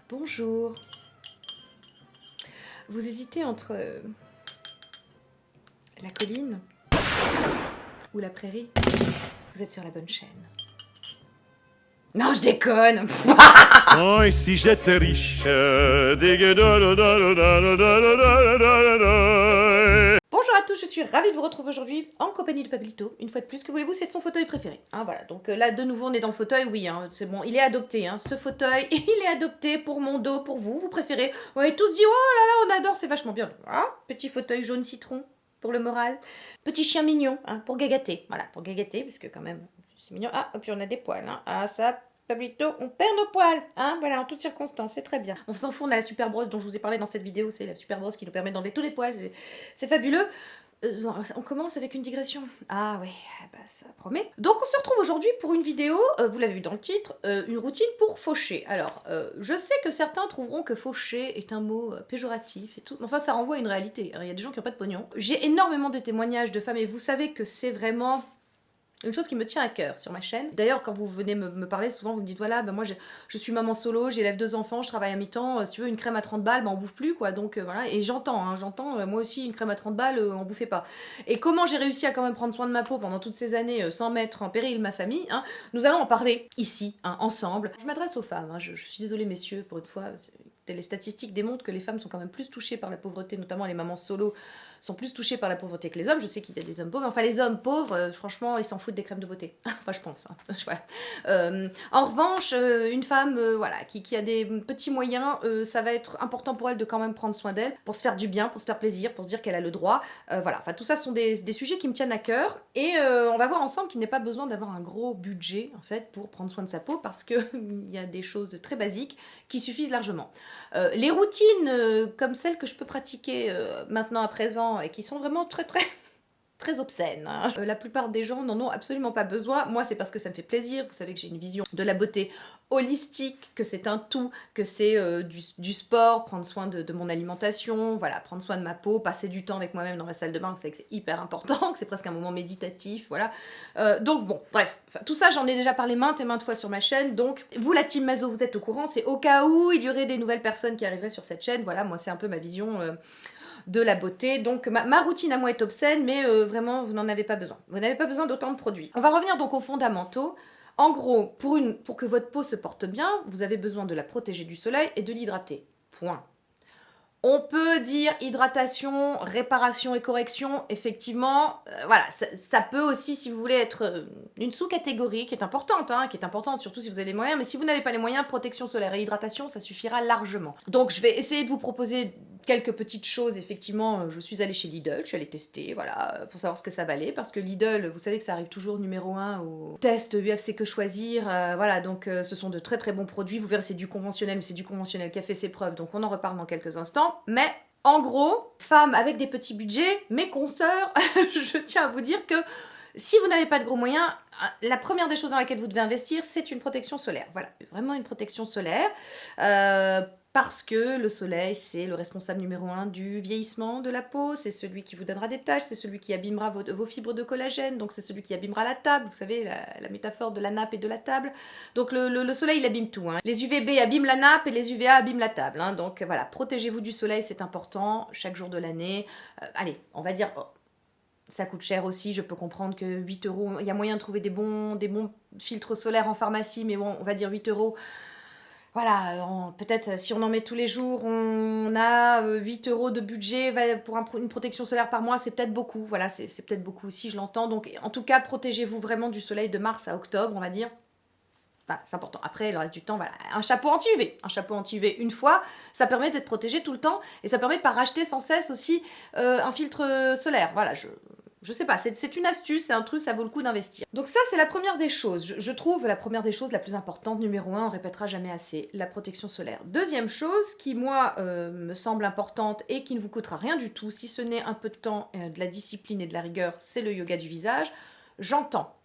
Bonjour. Vous hésitez entre la colline ou la prairie? Vous êtes sur la bonne chaîne. Non, je déconne. Oh, et si j'étais riche, Bonjour à tous, je suis ravie de vous retrouver aujourd'hui en compagnie de Pablito. Une fois de plus, que voulez-vous, c'est de son fauteuil préféré. Hein, voilà, donc là, de nouveau, on est dans le fauteuil, oui, hein, c'est bon, il est adopté. Hein, ce fauteuil, il est adopté pour mon dos, pour vous, vous préférez. On est tous dit, oh là là, on adore, c'est vachement bien. Hein, petit fauteuil jaune citron pour le moral. Petit chien mignon, hein, pour gagater. Voilà, pour gagater, puisque quand même, c'est mignon. Ah, et puis on a des poils. Hein. Ah, ça... Pablito, on perd nos poils, hein, voilà, en toutes circonstances, c'est très bien. On s'en fout, on a la super brosse dont je vous ai parlé dans cette vidéo, c'est la super brosse qui nous permet d'enlever tous les poils, c'est fabuleux. On commence avec une digression. Ah ouais, bah ça promet. Donc on se retrouve aujourd'hui pour une vidéo, vous l'avez vu dans le titre, une routine pour faucher. Alors, je sais que certains trouveront que faucher est un mot péjoratif et tout, mais enfin ça renvoie à une réalité. Il y a des gens qui n'ont pas de pognon. J'ai énormément de témoignages de femmes et vous savez que c'est vraiment... une chose qui me tient à cœur sur ma chaîne. D'ailleurs, quand vous venez me parler, souvent vous me dites voilà, ben moi je suis maman solo, j'élève 2 enfants, je travaille à mi-temps, si tu veux une crème à 30 balles, ben on bouffe plus quoi. Donc voilà, et j'entends, moi aussi une crème à 30 balles, on bouffait pas. Et comment j'ai réussi à quand même prendre soin de ma peau pendant toutes ces années sans mettre en péril ma famille, hein, nous allons en parler ici, hein, ensemble. Je m'adresse aux femmes, hein, je suis désolée messieurs, pour une fois, les statistiques démontrent que les femmes sont quand même plus touchées par la pauvreté, notamment les mamans solo sont plus touchées par la pauvreté que les hommes. Je sais qu'il y a des hommes pauvres, enfin les hommes pauvres, franchement, ils s'en foutent des crèmes de beauté. Enfin, je pense. Hein. Voilà. En revanche, une femme voilà, qui a des petits moyens, ça va être important pour elle de quand même prendre soin d'elle, pour se faire du bien, pour se faire plaisir, pour se dire qu'elle a le droit. Voilà, enfin tout ça sont des sujets qui me tiennent à cœur. Et on va voir ensemble qu'il n'est pas besoin d'avoir un gros budget, en fait, pour prendre soin de sa peau, parce qu'il y a des choses très basiques qui suffisent largement. Les routines comme celles que je peux pratiquer maintenant à présent et qui sont vraiment très obscènes. Hein. La plupart des gens n'en ont absolument pas besoin. Moi, c'est parce que ça me fait plaisir. Vous savez que j'ai une vision de la beauté holistique, que c'est un tout, que c'est du sport, prendre soin de mon alimentation, voilà, prendre soin de ma peau, passer du temps avec moi-même dans la salle de bain, vous savez que c'est hyper important, que c'est presque un moment méditatif, voilà. Donc bon, bref, tout ça, j'en ai déjà parlé maintes et maintes fois sur ma chaîne, donc vous, la team Mazo, vous êtes au courant, c'est au cas où il y aurait des nouvelles personnes qui arriveraient sur cette chaîne, voilà, moi c'est un peu ma vision... de la beauté. Donc ma routine à moi est obscène, mais vraiment, vous n'en avez pas besoin. Vous n'avez pas besoin d'autant de produits. On va revenir donc aux fondamentaux. En gros, pour que votre peau se porte bien, vous avez besoin de la protéger du soleil et de l'hydrater. Point. On peut dire hydratation, réparation et correction, effectivement, voilà, ça peut aussi, si vous voulez, être une sous-catégorie qui est importante, hein, surtout si vous avez les moyens, mais si vous n'avez pas les moyens, protection solaire et hydratation, ça suffira largement. Donc je vais essayer de vous proposer quelques petites choses, effectivement, je suis allée chez Lidl, je suis allée tester, voilà, pour savoir ce que ça valait, parce que Lidl, vous savez que ça arrive toujours numéro 1 au test UFC que choisir, voilà, donc ce sont de très très bons produits, vous verrez c'est du conventionnel, mais c'est du conventionnel qui a fait ses preuves, donc on en reparle dans quelques instants, mais en gros, femme avec des petits budgets, mes consoeurs, je tiens à vous dire que si vous n'avez pas de gros moyens, la première des choses dans laquelle vous devez investir, c'est une protection solaire. Voilà, vraiment une protection solaire. Parce que le soleil, c'est le responsable numéro 1 du vieillissement de la peau, c'est celui qui vous donnera des taches, c'est celui qui abîmera vos fibres de collagène, donc c'est celui qui abîmera la table, vous savez, la métaphore de la nappe et de la table. Donc le soleil, il abîme tout. Hein. Les UVB abîment la nappe et les UVA abîment la table. Hein. Donc voilà, protégez-vous du soleil, c'est important, chaque jour de l'année. Allez, on va dire... ça coûte cher aussi, je peux comprendre que 8 €, il y a moyen de trouver des bons filtres solaires en pharmacie, mais bon, on va dire 8 €. Voilà, peut-être si on en met tous les jours, on a 8 € de budget pour une protection solaire par mois, c'est peut-être beaucoup. Voilà, c'est peut-être beaucoup aussi, je l'entends. Donc en tout cas, protégez-vous vraiment du soleil de mars à octobre, on va dire. Voilà, c'est important. Après, le reste du temps, voilà, un chapeau anti-UV. Un chapeau anti-UV une fois, ça permet d'être protégé tout le temps. Et ça permet de ne pas racheter sans cesse aussi un filtre solaire. Voilà, je sais pas, c'est une astuce, c'est un truc, ça vaut le coup d'investir. Donc ça, c'est la première des choses. Je trouve la première des choses la plus importante, numéro 1, on répétera jamais assez, la protection solaire. Deuxième chose, qui moi me semble importante et qui ne vous coûtera rien du tout, si ce n'est un peu de temps, de la discipline et de la rigueur, c'est le yoga du visage. J'entends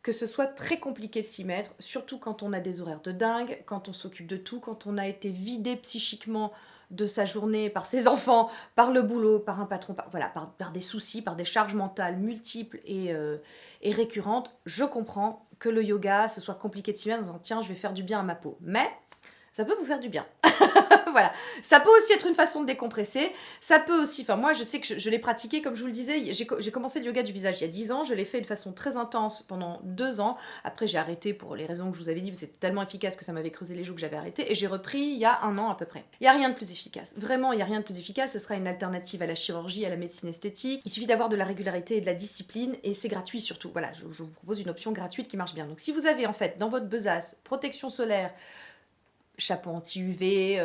que ce soit très compliqué de s'y mettre, surtout quand on a des horaires de dingue, quand on s'occupe de tout, quand on a été vidé psychiquement de sa journée, par ses enfants, par le boulot, par un patron, par des soucis, par des charges mentales multiples et récurrentes, je comprends que le yoga, ce soit compliqué de s'y mettre en disant « tiens, je vais faire du bien à ma peau ». Mais ça peut vous faire du bien. Voilà, ça peut aussi être une façon de décompresser, ça peut aussi, enfin moi je sais que je l'ai pratiqué comme je vous le disais, j'ai commencé le yoga du visage il y a 10 ans, je l'ai fait de façon très intense pendant 2 ans, après j'ai arrêté pour les raisons que je vous avais dit, c'était tellement efficace que ça m'avait creusé les joues que j'avais arrêté, et j'ai repris il y a 1 an à peu près. Il n'y a rien de plus efficace, vraiment il n'y a rien de plus efficace, ce sera une alternative à la chirurgie, à la médecine esthétique, il suffit d'avoir de la régularité et de la discipline, et c'est gratuit surtout, voilà, je vous propose une option gratuite qui marche bien. Donc si vous avez en fait dans votre besace protection solaire, chapeau anti-UV,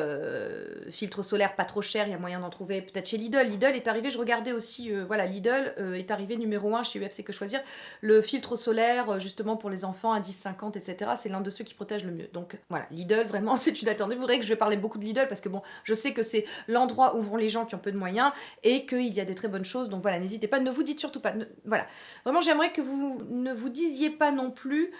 filtre solaire pas trop cher, il y a moyen d'en trouver peut-être chez Lidl. Lidl est arrivé, je regardais aussi, voilà, Lidl est arrivé numéro 1 chez UFC Que Choisir. Le filtre solaire, justement pour les enfants à 10-50, etc., c'est l'un de ceux qui protège le mieux. Donc voilà, Lidl, vraiment, c'est une alternative. Vous verrez que je vais parler beaucoup de Lidl parce que bon, je sais que c'est l'endroit où vont les gens qui ont peu de moyens et qu'il y a des très bonnes choses. Donc voilà, n'hésitez pas, ne vous dites surtout pas. Voilà, vraiment, j'aimerais que vous ne vous disiez pas non plus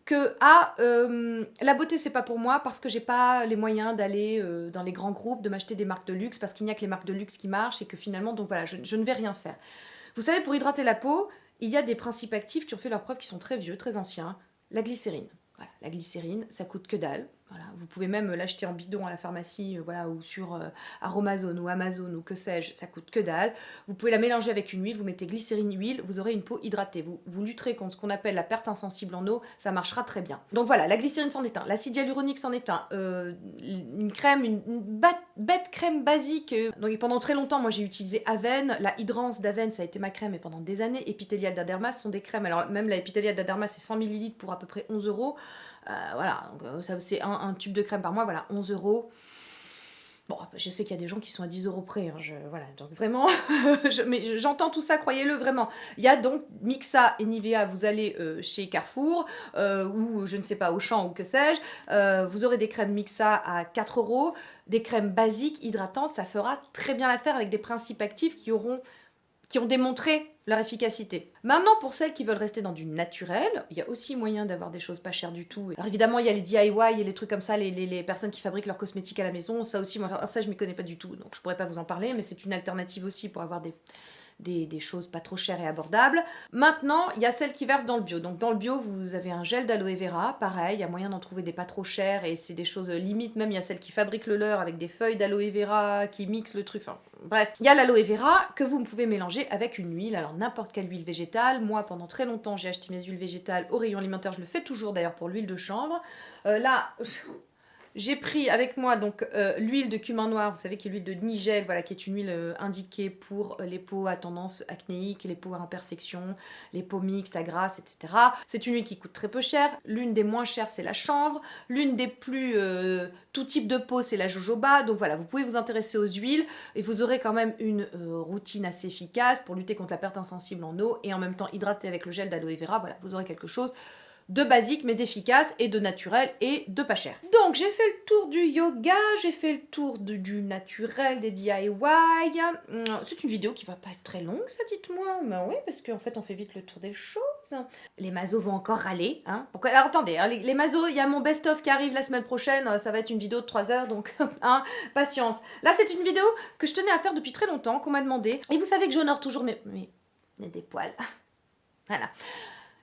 que la beauté c'est pas pour moi parce que j'ai pas les moyens d'aller dans les grands groupes, de m'acheter des marques de luxe parce qu'il n'y a que les marques de luxe qui marchent et que finalement donc voilà je ne vais rien faire. Vous savez, pour hydrater la peau il y a des principes actifs qui ont fait leurs preuves, qui sont très vieux, très anciens. La glycérine, voilà, la glycérine ça coûte que dalle. Voilà, vous pouvez même l'acheter en bidon à la pharmacie, voilà, ou sur Aromazone ou Amazon ou que sais-je, ça coûte que dalle. Vous pouvez la mélanger avec une huile, vous mettez glycérine huile, vous aurez une peau hydratée. Vous lutterez contre ce qu'on appelle la perte insensible en eau, ça marchera très bien. Donc voilà, la glycérine c'en est un, l'acide hyaluronique c'en est un, une crème, une bête crème basique. Donc pendant très longtemps, moi j'ai utilisé Avène, la Hydrance d'Avène, ça a été ma crème et pendant des années. Epithelial d'Aderma sont des crèmes, alors même la Epithelial d'Aderma c'est 100 ml pour à peu près 11 €. Voilà, donc ça c'est un tube de crème par mois, voilà, 11 €. Bon, je sais qu'il y a des gens qui sont à 10 € près, hein, voilà, donc vraiment, mais j'entends tout ça, croyez-le, vraiment. Il y a donc Mixa et Nivea, vous allez chez Carrefour, ou je ne sais pas, Auchan ou que sais-je, vous aurez des crèmes Mixa à 4 €, des crèmes basiques, hydratantes, ça fera très bien l'affaire avec des principes actifs qui ont démontré leur efficacité. Maintenant, pour celles qui veulent rester dans du naturel, il y a aussi moyen d'avoir des choses pas chères du tout. Alors évidemment, il y a les DIY et les trucs comme ça, les personnes qui fabriquent leurs cosmétiques à la maison, ça aussi, moi, ça je m'y connais pas du tout, donc je pourrais pas vous en parler, mais c'est une alternative aussi pour avoir des choses pas trop chères et abordables. Maintenant, il y a celles qui versent dans le bio. Donc dans le bio, vous avez un gel d'aloe vera, pareil, il y a moyen d'en trouver des pas trop chers et c'est des choses limites, même il y a celles qui fabriquent le leur avec des feuilles d'aloe vera, qui mixent le truc, enfin bref. Il y a l'aloe vera que vous pouvez mélanger avec une huile, alors n'importe quelle huile végétale. Moi, pendant très longtemps, j'ai acheté mes huiles végétales au rayon alimentaire, je le fais toujours d'ailleurs pour l'huile de chanvre. Là... J'ai pris avec moi donc l'huile de cumin noir, vous savez qui est l'huile de Nigel, voilà, qui est une huile indiquée pour les peaux à tendance acnéique, les peaux à imperfection, les peaux mixtes, à grasse, etc. C'est une huile qui coûte très peu cher. L'une des moins chères, c'est la chanvre. L'une des plus tout type de peau, c'est la jojoba. Donc voilà, vous pouvez vous intéresser aux huiles et vous aurez quand même une routine assez efficace pour lutter contre la perte insensible en eau et en même temps hydrater avec le gel d'aloe vera. Voilà, vous aurez quelque chose de basique mais d'efficace et de naturel et de pas cher. Donc j'ai fait le tour du yoga, j'ai fait le tour du naturel, des DIY. C'est une vidéo qui va pas être très longue, ça, dites-moi. Bah oui, parce qu'en fait on fait vite le tour des choses. Les mazos vont encore râler, hein. Pourquoi? Alors attendez, hein, les mazos, il y a mon best-of qui arrive la semaine prochaine, ça va être une vidéo de 3 heures, donc hein, patience. Là c'est une vidéo que je tenais à faire depuis très longtemps, qu'on m'a demandé. Et vous savez que j'honore toujours mes des poils. Voilà.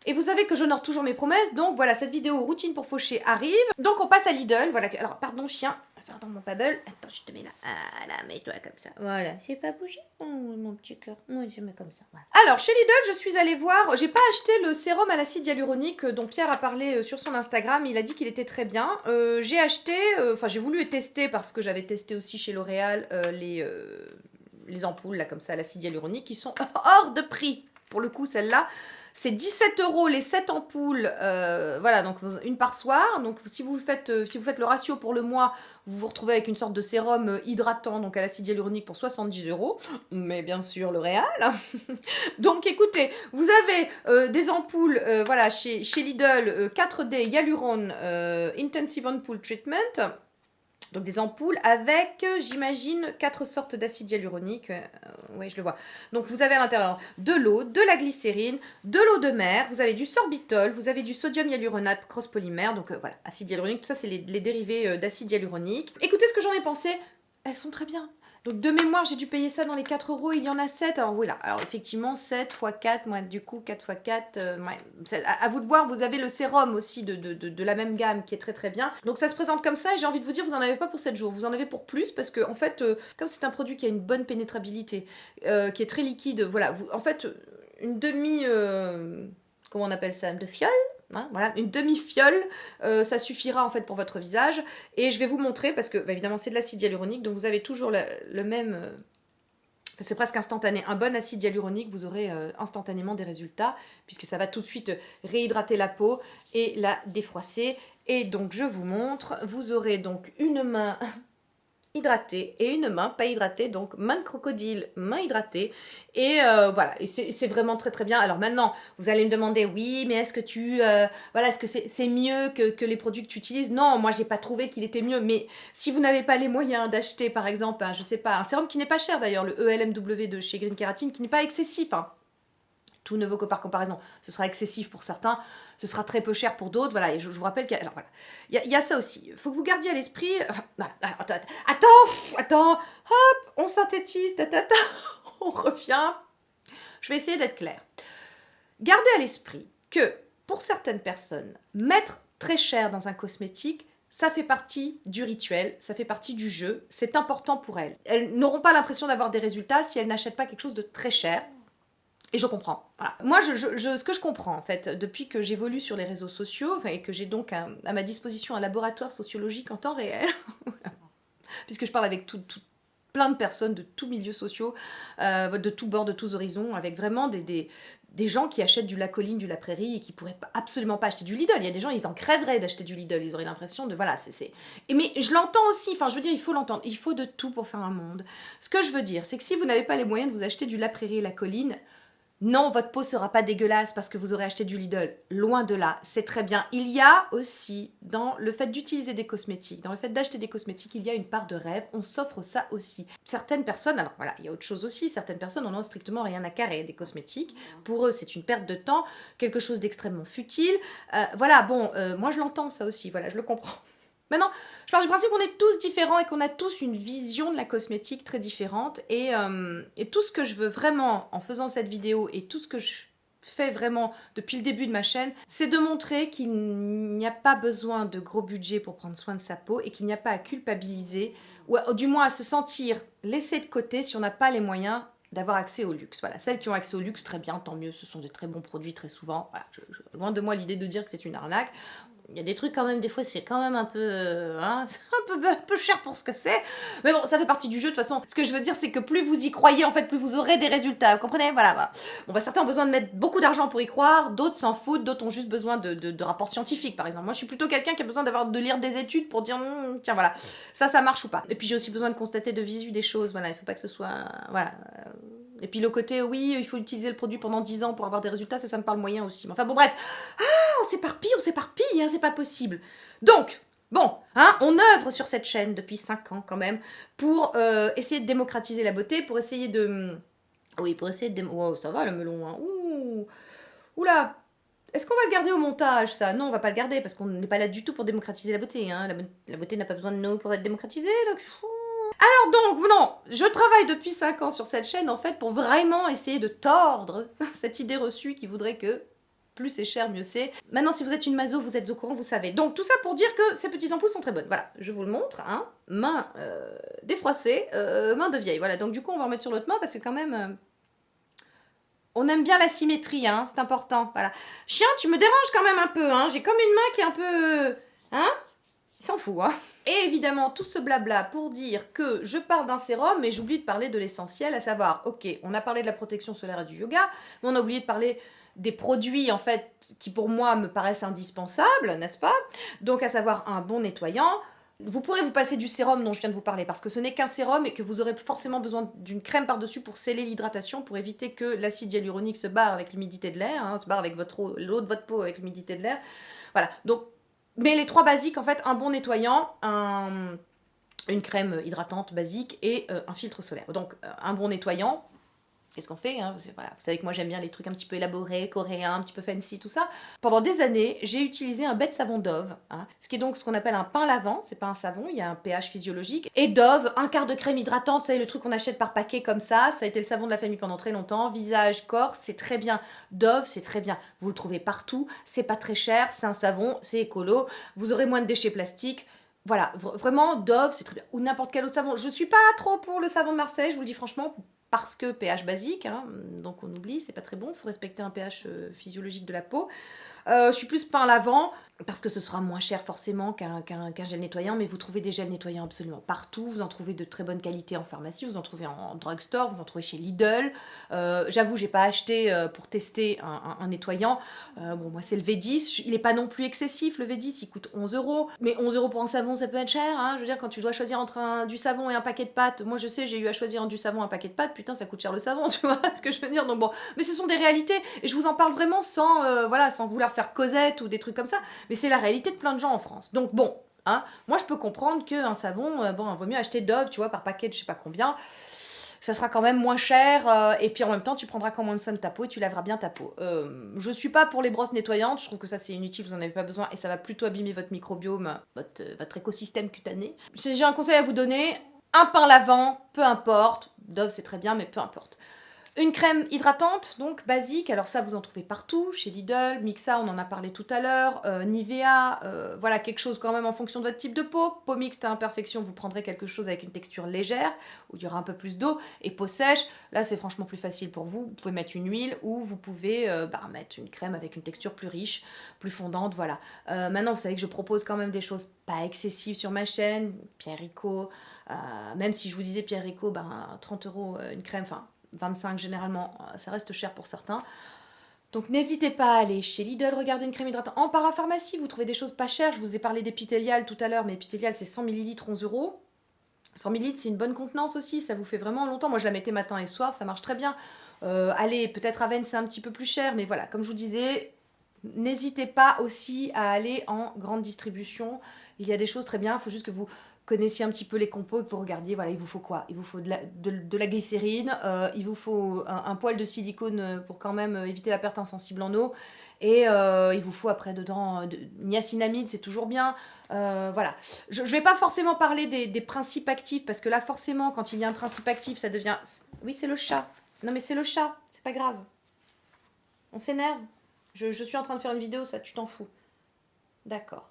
Et vous savez que j'honore toujours mes promesses, donc voilà, cette vidéo routine pour faucher arrive. Donc on passe à Lidl, voilà. Alors, pardon chien, pardon mon paddle. Attends, je te mets là. Voilà, mets-toi comme ça. Voilà, j'ai pas bougé, mon petit cœur. Moi, je mets comme ça. Voilà. Alors, chez Lidl, je suis allée voir, j'ai pas acheté le sérum à l'acide hyaluronique dont Pierre a parlé sur son Instagram, il a dit qu'il était très bien. J'ai acheté, enfin j'ai voulu tester parce que j'avais testé aussi chez L'Oréal les ampoules, là, comme ça, à l'acide hyaluronique, qui sont hors de prix. Pour le coup, celle-là, c'est 17 € les 7 ampoules, voilà, donc une par soir. Donc si vous faites le ratio pour le mois, vous vous retrouvez avec une sorte de sérum hydratant, donc à l'acide hyaluronique pour 70 €, mais bien sûr L'Oréal. Donc écoutez, vous avez des ampoules, voilà, chez Lidl, 4D Hyaluron Intensive Ampoule Treatment. Donc des ampoules avec, j'imagine, 4 sortes d'acide hyaluronique. Oui, je le vois. Donc vous avez à l'intérieur de l'eau, de la glycérine, de l'eau de mer, vous avez du sorbitol, vous avez du sodium hyaluronate cross-polymère. Donc voilà, acide hyaluronique, tout ça c'est les dérivés d'acide hyaluronique. Écoutez ce que j'en ai pensé, elles sont très bien. Donc de mémoire, j'ai dû payer ça dans les 4 euros, il y en a 7. Alors voilà, alors effectivement 7 x 4, moi du coup 4 x 4, ouais, à vous de voir, vous avez le sérum aussi de la même gamme qui est très très bien. Donc ça se présente comme ça et j'ai envie de vous dire, vous en avez pas pour 7 jours, vous en avez pour plus parce que en fait, comme c'est un produit qui a une bonne pénétrabilité, qui est très liquide, voilà, vous, en fait, une demi... comment on appelle ça? De fiole? Hein, voilà, une demi-fiole, ça suffira en fait pour votre visage. Et je vais vous montrer, parce que bah, évidemment c'est de l'acide hyaluronique, donc vous avez toujours le même... c'est presque instantané. Un bon acide hyaluronique, vous aurez instantanément des résultats, puisque ça va tout de suite réhydrater la peau et la défroisser. Et donc je vous montre, vous aurez donc une main hydratée et une main pas hydratée, donc main de crocodile, main hydratée, et voilà, et c'est vraiment très très bien. Alors maintenant, vous allez me demander, oui, mais est-ce que voilà, est-ce que c'est mieux que les produits que tu utilises? Non, moi j'ai pas trouvé qu'il était mieux, mais si vous n'avez pas les moyens d'acheter par exemple, je sais pas, un sérum qui n'est pas cher d'ailleurs, le ELMW de chez Green Keratin, qui n'est pas excessif, hein. Tout ne vaut que par comparaison. Ce sera excessif pour certains, ce sera très peu cher pour d'autres. Voilà, et je vous rappelle qu'il y a, alors, voilà. Il y a ça aussi. Il faut que vous gardiez à l'esprit... Enfin, voilà, attends, hop, on synthétise, on revient. Je vais essayer d'être claire. Gardez à l'esprit que, pour certaines personnes, mettre très cher dans un cosmétique, ça fait partie du rituel, ça fait partie du jeu, c'est important pour elles. Elles n'auront pas l'impression d'avoir des résultats si elles n'achètent pas quelque chose de très cher. Et je comprends. Voilà. Moi, ce que je comprends, en fait, depuis que j'évolue sur les réseaux sociaux, et que j'ai donc à ma disposition un laboratoire sociologique en temps réel, puisque je parle avec plein de personnes de tous milieux sociaux, de tous bords, de tous horizons, avec vraiment des gens qui achètent du Lacoline, du La Prairie, et qui pourraient absolument pas acheter du Lidl. Il y a des gens, ils en crèveraient d'acheter du Lidl. Ils auraient l'impression de... Voilà, mais je l'entends aussi. Enfin, je veux dire, il faut l'entendre. Il faut de tout pour faire un monde. Ce que je veux dire, c'est que si vous n'avez pas les moyens de vous acheter du La Prairie et La Colline, non, votre peau sera pas dégueulasse parce que vous aurez acheté du Lidl. Loin de là, c'est très bien. Il y a aussi, dans le fait d'utiliser des cosmétiques, dans le fait d'acheter des cosmétiques, il y a une part de rêve. On s'offre ça aussi. Certaines personnes, alors voilà, il y a autre chose aussi, certaines personnes n'en ont strictement rien à carrer des cosmétiques. Pour eux, c'est une perte de temps, quelque chose d'extrêmement futile. Voilà, bon, moi je l'entends ça aussi, voilà, je le comprends. Maintenant, je pars du principe qu'on est tous différents et qu'on a tous une vision de la cosmétique très différente. Et tout ce que je veux vraiment en faisant cette vidéo et tout ce que je fais vraiment depuis le début de ma chaîne, c'est de montrer qu'il n'y a pas besoin de gros budget pour prendre soin de sa peau et qu'il n'y a pas à culpabiliser ou du moins à se sentir laissé de côté si on n'a pas les moyens d'avoir accès au luxe. Voilà, celles qui ont accès au luxe, très bien, tant mieux, ce sont des très bons produits très souvent. Voilà, loin de moi l'idée de dire que c'est une arnaque. Il y a des trucs quand même, des fois c'est quand même un peu, un peu cher pour ce que c'est. Mais bon, ça fait partie du jeu de toute façon. Ce que je veux dire, c'est que plus vous y croyez, en fait, plus vous aurez des résultats. Vous comprenez? Voilà. Bon, bah certains ont besoin de mettre beaucoup d'argent pour y croire, d'autres s'en foutent, d'autres ont juste besoin de rapports scientifiques, par exemple. Moi, je suis plutôt quelqu'un qui a besoin de lire des études pour dire, tiens, voilà, ça marche ou pas. Et puis j'ai aussi besoin de constater de visu des choses. Voilà, il faut pas que ce soit, voilà. Et puis le côté, oui, il faut utiliser le produit pendant 10 ans pour avoir des résultats, ça me parle moyen aussi. Mais enfin bon, bref. On s'éparpille, hein, c'est pas possible. Donc, bon, hein, on œuvre sur cette chaîne depuis 5 ans quand même pour essayer de démocratiser la beauté, pour essayer de... Oui, pour essayer de... Oh, ça va le melon, hein. Oula. Est-ce qu'on va le garder au montage, ça? Non, on va pas le garder, parce qu'on n'est pas là du tout pour démocratiser la beauté, hein. La beauté n'a pas besoin de nous pour être démocratisée, donc... Alors donc, non, je travaille depuis 5 ans sur cette chaîne, en fait, pour vraiment essayer de tordre cette idée reçue qui voudrait que plus c'est cher, mieux c'est. Maintenant, si vous êtes une maso, vous êtes au courant, vous savez. Donc, tout ça pour dire que ces petites ampoules sont très bonnes. Voilà, je vous le montre, hein. Main défroissée, main de vieille. Voilà, donc du coup, on va en mettre sur l'autre main parce que quand même... on aime bien la symétrie, hein, c'est important. Voilà. Chien, tu me déranges quand même un peu, hein. J'ai comme une main qui est un peu... Hein? Il s'en fout, hein. Et évidemment, tout ce blabla pour dire que je parle d'un sérum, mais j'oublie de parler de l'essentiel, à savoir, ok, on a parlé de la protection solaire et du yoga, mais on a oublié de parler des produits, en fait, qui pour moi me paraissent indispensables, n'est-ce pas? Donc, à savoir un bon nettoyant. Vous pourrez vous passer du sérum dont je viens de vous parler, parce que ce n'est qu'un sérum et que vous aurez forcément besoin d'une crème par-dessus pour sceller l'hydratation, pour éviter que l'acide hyaluronique se barre avec l'humidité de l'air, hein, se barre avec l'eau de votre peau avec l'humidité de l'air. Voilà, donc... Mais les 3 basiques, en fait, un bon nettoyant, une crème hydratante basique et un filtre solaire. Donc, un bon nettoyant, Qu'est-ce qu'on fait, hein? Voilà, vous savez que moi j'aime bien les trucs un petit peu élaborés, coréens, un petit peu fancy, tout ça. Pendant des années, j'ai utilisé un bête savon Dove, hein, ce qui est donc ce qu'on appelle un pain lavant. C'est pas un savon, il y a un pH physiologique. Et Dove, un quart de crème hydratante, vous savez, le truc qu'on achète par paquet comme ça a été le savon de la famille pendant très longtemps. Visage, corps, c'est très bien. Dove, c'est très bien. Vous le trouvez partout, c'est pas très cher, c'est un savon, c'est écolo, vous aurez moins de déchets plastiques. Voilà, vraiment, Dove, c'est très bien. Ou n'importe quel autre savon. Je suis pas trop pour le savon de Marseille, je vous le dis franchement, parce que pH basique, hein, donc on oublie, c'est pas très bon, il faut respecter un pH physiologique de la peau. Je suis plus pain lavant, parce que ce sera moins cher forcément qu'un gel nettoyant, mais vous trouvez des gels nettoyants absolument partout, vous en trouvez de très bonne qualité en pharmacie, vous en trouvez en drugstore, vous en trouvez chez Lidl. J'avoue, j'ai pas acheté pour tester un nettoyant. Bon, moi c'est le V10, il est pas non plus excessif, le V10 il coûte 11 €, mais 11 € pour un savon ça peut être cher, hein. Je veux dire, quand tu dois choisir entre du savon et un paquet de pâtes, moi je sais, j'ai eu à choisir du savon et un paquet de pâtes, putain ça coûte cher le savon, tu vois ce que je veux dire. Donc bon, mais ce sont des réalités, et je vous en parle vraiment sans, voilà, sans vouloir faire Cosette ou des trucs comme ça, mais c'est la réalité de plein de gens en France. Donc bon, hein, moi je peux comprendre qu'un savon, bon, il vaut mieux acheter Dove, tu vois, par paquet de je sais pas combien, ça sera quand même moins cher, et puis en même temps tu prendras quand même soin de ta peau et tu laveras bien ta peau. Je suis pas pour les brosses nettoyantes, je trouve que ça c'est inutile, vous en avez pas besoin, et ça va plutôt abîmer votre microbiome, votre écosystème cutané. J'ai un conseil à vous donner, un pain lavant, peu importe, Dove c'est très bien, mais peu importe. Une crème hydratante, donc basique, alors ça vous en trouvez partout, chez Lidl, Mixa, on en a parlé tout à l'heure, Nivea, voilà, quelque chose quand même en fonction de votre type de peau. Peau mixte à imperfection, vous prendrez quelque chose avec une texture légère, où il y aura un peu plus d'eau, et peau sèche, là c'est franchement plus facile pour vous, vous pouvez mettre une huile, ou vous pouvez mettre une crème avec une texture plus riche, plus fondante, voilà. Maintenant vous savez que je propose quand même des choses pas excessives sur ma chaîne, Pierre Rico, même si je vous disais Pierre Rico, 30 € une crème, enfin 25 généralement, ça reste cher pour certains. Donc n'hésitez pas à aller chez Lidl, regarder une crème hydratante. En parapharmacie, vous trouvez des choses pas chères. Je vous ai parlé d'Epithelial tout à l'heure, mais Epithelial c'est 100 ml, 11 €. 100 ml c'est une bonne contenance aussi, ça vous fait vraiment longtemps. Moi je la mettais matin et soir, ça marche très bien. Allez, peut-être Aven c'est un petit peu plus cher, mais voilà, comme je vous disais, n'hésitez pas aussi à aller en grande distribution. Il y a des choses très bien, il faut juste que vous connaissiez un petit peu les compos et que vous regardiez, voilà, il vous faut quoi? Il vous faut de la glycérine, il vous faut un poil de silicone pour quand même éviter la perte insensible en eau, et il vous faut après dedans niacinamide, c'est toujours bien. Voilà. Je ne vais pas forcément parler des principes actifs, parce que là forcément quand il y a un principe actif ça devient... Oui, c'est le chat. Non mais c'est le chat, c'est pas grave. On s'énerve. Je suis en train de faire une vidéo, ça tu t'en fous. D'accord.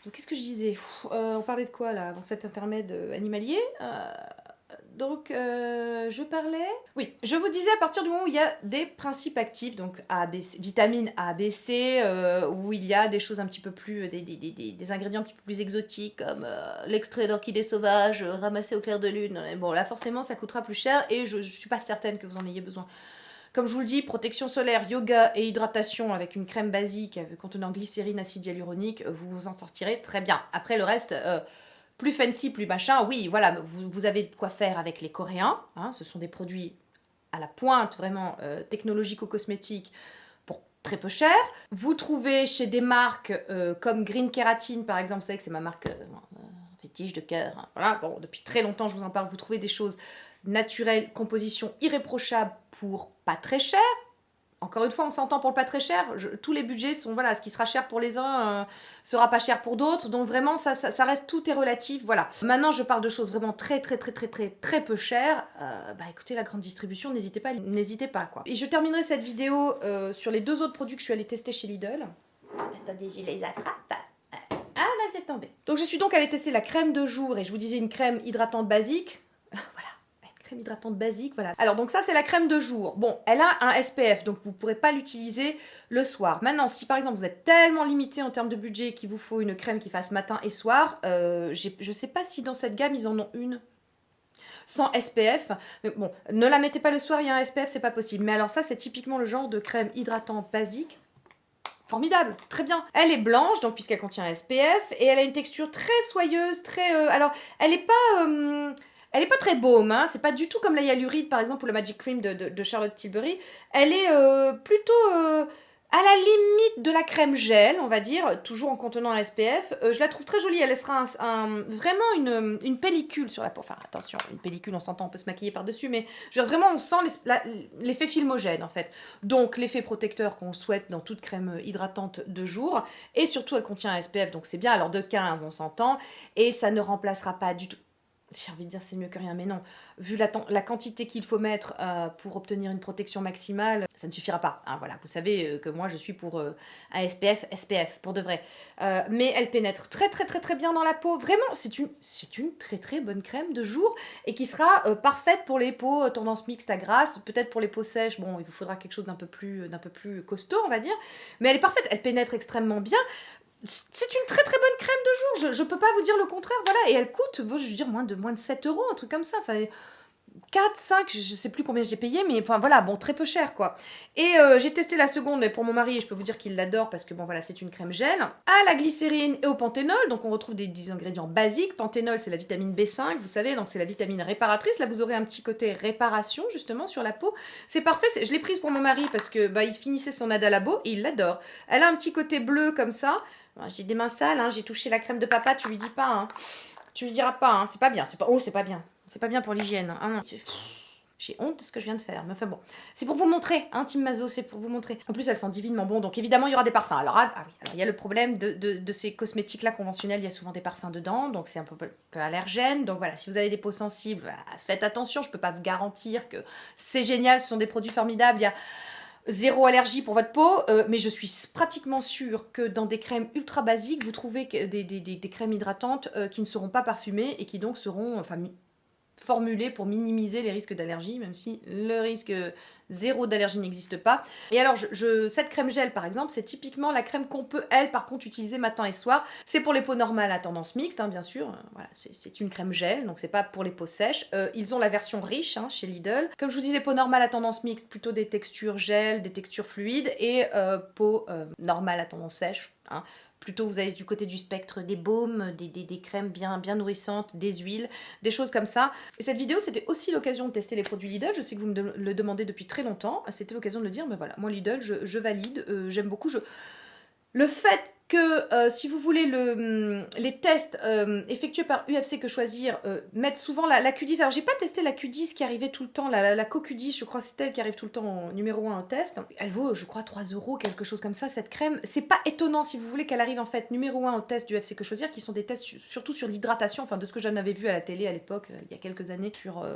Donc qu'est-ce que je disais? On parlait de quoi là, avant cet intermède animalier? Je parlais... Oui, je vous disais à partir du moment où il y a des principes actifs, donc A, B, C, vitamines A, B, C, où il y a des choses un petit peu plus... des ingrédients un petit peu plus exotiques, comme l'extrait d'orchidée sauvage ramassé au clair de lune. Bon, là forcément ça coûtera plus cher, et je suis pas certaine que vous en ayez besoin. Comme je vous le dis, protection solaire, yoga et hydratation avec une crème basique contenant glycérine, acide hyaluronique, vous vous en sortirez très bien. Après le reste, plus fancy, plus machin, oui, voilà, vous avez de quoi faire avec les Coréens. Hein, ce sont des produits à la pointe, vraiment technologico-cosmétiques, pour très peu cher. Vous trouvez chez des marques comme Green Keratin, par exemple, vous savez que c'est ma marque fétiche de cœur. Hein, voilà, bon, depuis très longtemps je vous en parle, vous trouvez des choses naturelle, composition irréprochable pour pas très cher. Encore une fois, on s'entend pour le pas très cher. Tous les budgets sont, voilà, ce qui sera cher pour les uns sera pas cher pour d'autres. Donc vraiment, ça reste, tout est relatif. Voilà. Maintenant, je parle de choses vraiment très peu chères. Écoutez, la grande distribution, n'hésitez pas quoi. Et je terminerai cette vidéo sur les 2 autres produits que je suis allée tester chez Lidl. Attendez, je les attrape. Ah là, c'est tombé. Donc je suis donc allée tester la crème de jour, et je vous disais une crème hydratante basique. Voilà. Crème hydratante basique, voilà. Alors donc ça c'est la crème de jour. Bon, elle a un SPF, donc vous ne pourrez pas l'utiliser le soir. Maintenant, si par exemple vous êtes tellement limité en termes de budget qu'il vous faut une crème qui fasse matin et soir, je sais pas si dans cette gamme ils en ont une sans SPF. Mais bon, ne la mettez pas le soir, il y a un SPF, c'est pas possible. Mais alors ça c'est typiquement le genre de crème hydratante basique. Formidable, très bien. Elle est blanche, donc puisqu'elle contient un SPF, et elle a une texture très soyeuse, très... alors, elle est pas... Elle n'est pas très baume, hein. C'est pas du tout comme la Hyaluride par exemple ou la Magic Cream de Charlotte Tilbury. Elle est plutôt... à la limite de la crème gel, on va dire, toujours en contenant un SPF. Je la trouve très jolie, elle laissera vraiment une pellicule sur la peau. Enfin, attention, une pellicule, on s'entend, on peut se maquiller par-dessus, mais vraiment, on sent l'effet filmogène, en fait. Donc, l'effet protecteur qu'on souhaite dans toute crème hydratante de jour. Et surtout, elle contient un SPF, donc c'est bien. Alors, de 15, on s'entend. Et ça ne remplacera pas du tout. J'ai envie de dire c'est mieux que rien, mais non. Vu la quantité qu'il faut mettre pour obtenir une protection maximale, ça ne suffira pas. Hein, voilà, vous savez que moi je suis pour un SPF, pour de vrai. Mais elle pénètre très très très très bien dans la peau. Vraiment, c'est une très très bonne crème de jour et qui sera parfaite pour les peaux tendance mixte à grasse. Peut-être pour les peaux sèches, bon, il vous faudra quelque chose d'un peu plus costaud, on va dire. Mais elle est parfaite, elle pénètre extrêmement bien. C'est une très très bonne crème de jour, je peux pas vous dire le contraire, voilà, et elle coûte, je veux dire, moins de 7 euros, un truc comme ça, enfin, 4, 5, je sais plus combien j'ai payé, mais enfin voilà, bon, très peu cher quoi. Et j'ai testé la seconde, mais pour mon mari, et je peux vous dire qu'il l'adore parce que bon voilà, c'est une crème gel, à la glycérine et au panthénol, donc on retrouve des ingrédients basiques. Panthénol, c'est la vitamine B5, vous savez, donc c'est la vitamine réparatrice, là vous aurez un petit côté réparation justement sur la peau, c'est parfait, je l'ai prise pour mon mari parce que bah, il finissait son Adalabo et il l'adore. Elle a un petit côté bleu comme ça. J'ai des mains sales, hein, j'ai touché la crème de papa, tu lui dis pas, hein. Tu lui diras pas, hein, c'est pas bien, c'est pas bien. C'est pas bien pour l'hygiène. Hein, non. J'ai honte de ce que je viens de faire. Mais enfin bon, c'est pour vous montrer, hein, Team Mazo, c'est pour vous montrer. En plus, elles sont divinement bon, donc évidemment, il y aura des parfums. Alors, oui, alors il y a le problème de ces cosmétiques-là conventionnels, il y a souvent des parfums dedans, donc c'est un peu allergène. Donc voilà, si vous avez des peaux sensibles, voilà, faites attention, je peux pas vous garantir que c'est génial, ce sont des produits formidables. Il y a zéro allergie pour votre peau, mais je suis pratiquement sûre que dans des crèmes ultra basiques, vous trouvez des crèmes hydratantes qui ne seront pas parfumées et qui donc seront formulées pour minimiser les risques d'allergie, même si le risque zéro d'allergie n'existe pas. Et alors, cette crème gel, par exemple, c'est typiquement la crème qu'on peut, elle, par contre, utiliser matin et soir. C'est pour les peaux normales à tendance mixte, hein, bien sûr. Voilà, c'est une crème gel, donc c'est pas pour les peaux sèches. Ils ont la version riche hein, chez Lidl. Comme je vous disais, peau normale à tendance mixte, plutôt des textures gel, des textures fluides, et peau normale à tendance sèche. Hein. Plutôt, vous avez du côté du spectre des baumes, des crèmes bien nourrissantes, des huiles, des choses comme ça. Et cette vidéo, c'était aussi l'occasion de tester les produits Lidl. Je sais que vous me le demandez depuis très longtemps. C'était l'occasion de le dire, mais voilà, moi Lidl, je valide, j'aime beaucoup. Le fait que si vous voulez les tests effectués par UFC Que Choisir mettent souvent la Q10. Alors j'ai pas testé la Q10 qui arrivait tout le temps, la Co-Q10, je crois c'est elle qui arrive tout le temps en numéro 1 en test. Elle vaut je crois 3 euros, quelque chose comme ça cette crème. C'est pas étonnant si vous voulez qu'elle arrive en fait numéro 1 au test du UFC Que Choisir, qui sont des tests surtout sur l'hydratation, enfin de ce que j'en avais vu à la télé à l'époque, il y a quelques années, sur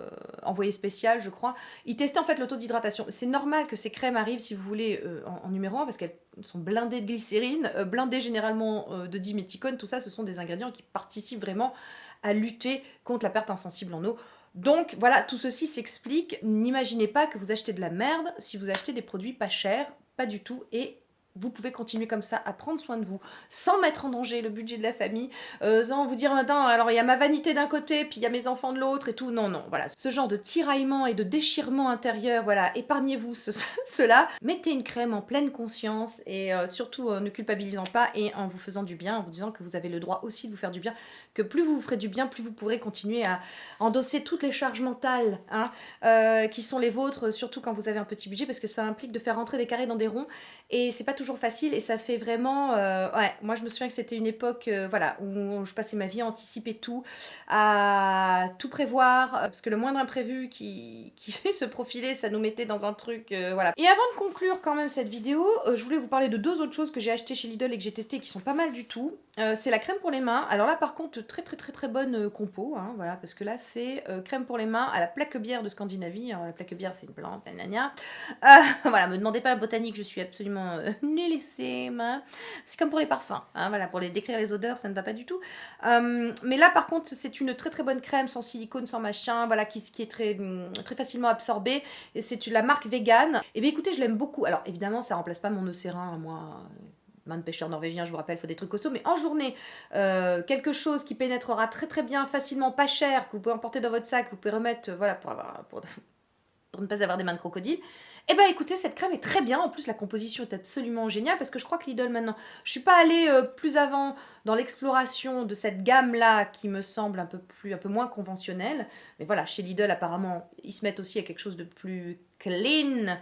Envoyé spécial je crois. Ils testaient en fait le taux d'hydratation. C'est normal que ces crèmes arrivent si vous voulez en numéro 1 parce qu'elles sont blindées de glycérine, blindées généralement de diméthicone, tout ça ce sont des ingrédients qui participent vraiment à lutter contre la perte insensible en eau. Donc voilà, tout ceci s'explique. N'imaginez pas que vous achetez de la merde si vous achetez des produits pas chers, pas du tout, et vous pouvez continuer comme ça à prendre soin de vous sans mettre en danger le budget de la famille, sans vous dire attends, alors il y a ma vanité d'un côté puis il y a mes enfants de l'autre et tout. Non, voilà, ce genre de tiraillement et de déchirement intérieur, voilà, épargnez-vous cela. Mettez une crème en pleine conscience et surtout ne culpabilisant pas et en vous faisant du bien, en vous disant que vous avez le droit aussi de vous faire du bien, que plus vous vous ferez du bien, plus vous pourrez continuer à endosser toutes les charges mentales hein, qui sont les vôtres, surtout quand vous avez un petit budget, parce que ça implique de faire rentrer des carrés dans des ronds et c'est pas toujours facile et ça fait vraiment ouais, moi je me souviens que c'était une époque voilà où je passais ma vie à anticiper tout, à tout prévoir parce que le moindre imprévu qui se profilait, ça nous mettait dans un truc voilà. Et avant de conclure quand même cette vidéo, je voulais vous parler de deux autres choses que j'ai achetées chez Lidl et que j'ai testées et qui sont pas mal du tout. C'est la crème pour les mains. Alors là par contre très bonne compo hein, voilà, parce que là c'est crème pour les mains à la plaque-bière de Scandinavie. Alors la plaque-bière c'est une plante, voilà, me demandez pas la botanique, je suis absolument nullissime. C'est comme pour les parfums, hein, voilà, pour les décrire les odeurs, ça ne va pas du tout. Mais là, par contre, c'est une très bonne crème, sans silicone, sans machin, voilà, qui est très facilement absorbée. Et c'est la marque vegan. Et bien, écoutez, je l'aime beaucoup. Alors, évidemment, ça remplace pas mon Eucérin, moi. Main de pêcheur norvégien, je vous rappelle, il faut des trucs costauds, mais en journée, quelque chose qui pénétrera très bien, facilement, pas cher, que vous pouvez emporter dans votre sac, vous pouvez remettre, voilà, pour ne pas avoir des mains de crocodile. Eh ben écoutez, cette crème est très bien. En plus, la composition est absolument géniale parce que je crois que Lidl maintenant, je suis pas allée plus avant dans l'exploration de cette gamme-là qui me semble un peu moins conventionnelle. Mais voilà, chez Lidl, apparemment, ils se mettent aussi à quelque chose de plus clean,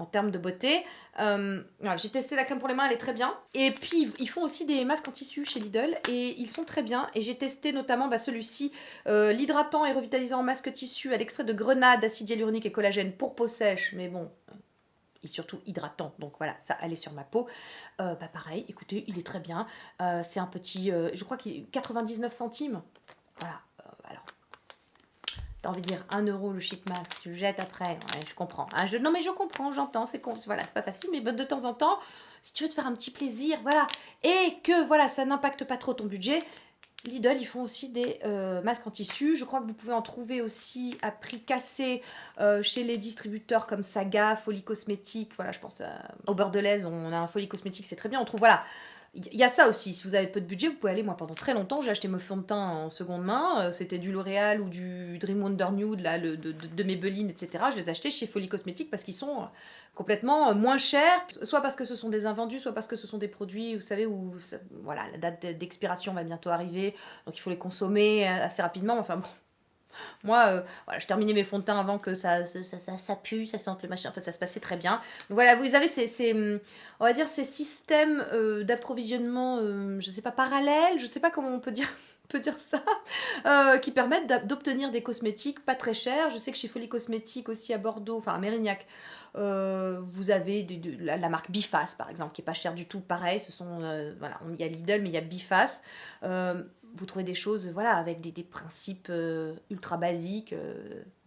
en termes de beauté. Voilà, j'ai testé la crème pour les mains, elle est très bien. Et puis, ils font aussi des masques en tissu chez Lidl et ils sont très bien. Et j'ai testé notamment celui-ci, l'hydratant et revitalisant masque tissu à l'extrait de grenade, acide hyaluronique et collagène pour peau sèche. Mais bon, et surtout hydratant, donc voilà, ça allait sur ma peau. Pareil, écoutez, il est très bien. C'est un petit, je crois qu'il est 99 centimes. Voilà, alors, t'as envie de dire 1 euro le sheet mask, tu le jettes après, ouais, je comprends. Hein, non mais je comprends, j'entends, voilà, c'est pas facile, mais de temps en temps, si tu veux te faire un petit plaisir, voilà, et que voilà, ça n'impacte pas trop ton budget, Lidl, ils font aussi des masques en tissu. Je crois que vous pouvez en trouver aussi à prix cassé chez les distributeurs comme Saga, Folie Cosmétique. Voilà, je pense au Bordelaise, on a un Folie Cosmétique, c'est très bien. On trouve, voilà, il y a ça aussi. Si vous avez peu de budget, vous pouvez aller. Moi, pendant très longtemps, j'ai acheté mes fonds de teint en seconde main. C'était du L'Oréal ou du Dream Wonder Nude, là, de Maybelline, etc. Je les ai achetés chez Folie Cosmétique parce qu'ils sont complètement moins chers, soit parce que ce sont des invendus, soit parce que ce sont des produits, vous savez, où voilà, la date d'expiration va bientôt arriver, donc il faut les consommer assez rapidement. Enfin bon, moi, voilà, je terminais mes fonds de teint avant que ça pue, ça sente le machin, enfin ça se passait très bien. Donc voilà, vous avez on va dire ces systèmes d'approvisionnement, je sais pas, parallèles, je sais pas comment on peut dire ça, qui permettent d'obtenir des cosmétiques pas très chers. Je sais que chez Folie Cosmétique aussi à Bordeaux, enfin à Mérignac, vous avez la marque Biface par exemple, qui est pas chère du tout. Pareil, ce sont, voilà, il y a Lidl, mais il y a Biface. Vous trouvez des choses, voilà, avec des principes ultra basiques,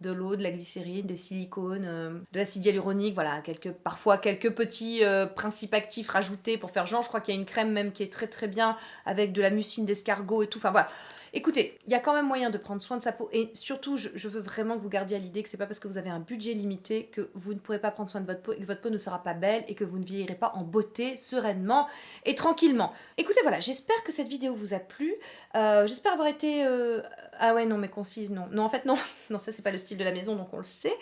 de l'eau, de la glycérine, des silicones, de l'acide hyaluronique, voilà, parfois quelques petits principes actifs rajoutés pour faire genre. Je crois qu'il y a une crème même qui est très très bien avec de la mucine d'escargot et tout. Enfin voilà. Écoutez, il y a quand même moyen de prendre soin de sa peau et surtout, je veux vraiment que vous gardiez à l'idée que c'est pas parce que vous avez un budget limité que vous ne pourrez pas prendre soin de votre peau et que votre peau ne sera pas belle et que vous ne vieillirez pas en beauté, sereinement et tranquillement. Écoutez, voilà, j'espère que cette vidéo vous a plu. J'espère avoir été... Ah ouais, non, mais concise, non. Non, en fait, non. Non, ça, c'est pas le style de la maison, donc on le sait.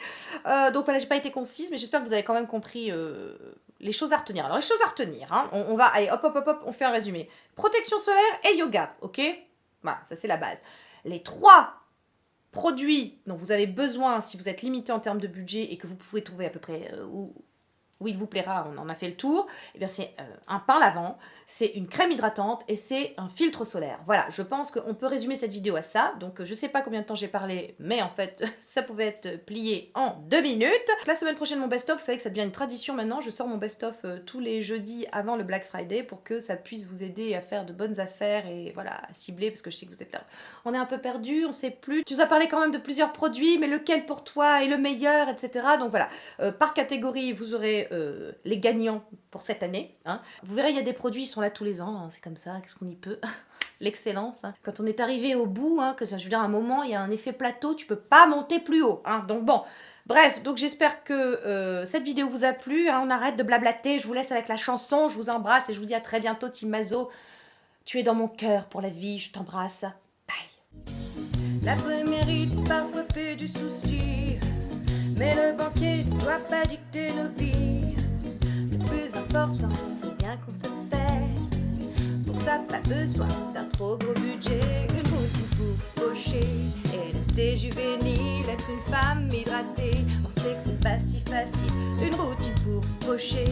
Donc voilà, j'ai pas été concise, mais j'espère que vous avez quand même compris les choses à retenir. Alors, les choses à retenir, hein, on va... Allez, hop, hop, hop, hop, on fait un résumé. Protection solaire et yoga, ok ? Voilà, ça c'est la base. Les 3 produits dont vous avez besoin si vous êtes limité en termes de budget et que vous pouvez trouver à peu près où il vous plaira, on en a fait le tour, et bien c'est un pain lavant, c'est une crème hydratante et c'est un filtre solaire. Voilà, je pense qu'on peut résumer cette vidéo à ça. Donc je sais pas combien de temps j'ai parlé, mais en fait ça pouvait être plié en 2 minutes. La semaine prochaine mon best-of, vous savez que ça devient une tradition maintenant, je sors mon best-of tous les jeudis avant le Black Friday pour que ça puisse vous aider à faire de bonnes affaires et voilà, à cibler, parce que je sais que vous êtes là. On est un peu perdu, on sait plus. Tu nous as parlé quand même de plusieurs produits, mais lequel pour toi est le meilleur, etc. Donc voilà, par catégorie, vous aurez les gagnants pour cette année. Hein. Vous verrez, il y a des produits, ils sont là tous les ans, hein, c'est comme ça, qu'est-ce qu'on y peut. L'excellence. Hein. Quand on est arrivé au bout, hein, je veux dire, à un moment, il y a un effet plateau, tu peux pas monter plus haut. Hein. Donc bon, bref, donc j'espère que cette vidéo vous a plu. Hein, on arrête de blablater, je vous laisse avec la chanson, je vous embrasse et je vous dis à très bientôt, Team Mazo. Tu es dans mon cœur pour la vie, je t'embrasse. Bye. La mérite parfois fait du souci, mais le banquier ne doit pas dicter nos vies. Le plus important, c'est bien qu'on se fait. Pour ça, pas besoin d'un trop gros budget. Une routine pour faucher et rester juvénile. Être une femme hydratée, on sait que c'est pas si facile. Une routine pour faucher,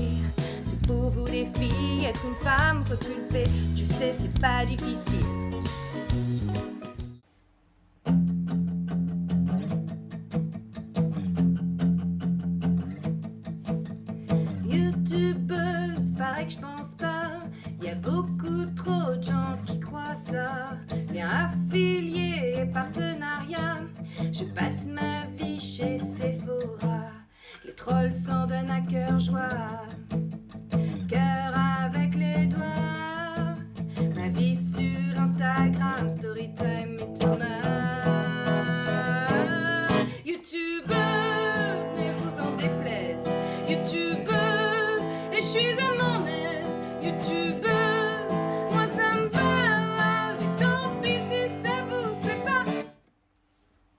c'est pour vous les filles. Être une femme repulpée, tu sais, c'est pas difficile. YouTubeuse, pareil que je pense pas. Y a beaucoup trop de gens qui croient ça. Lien affilié, partenaire.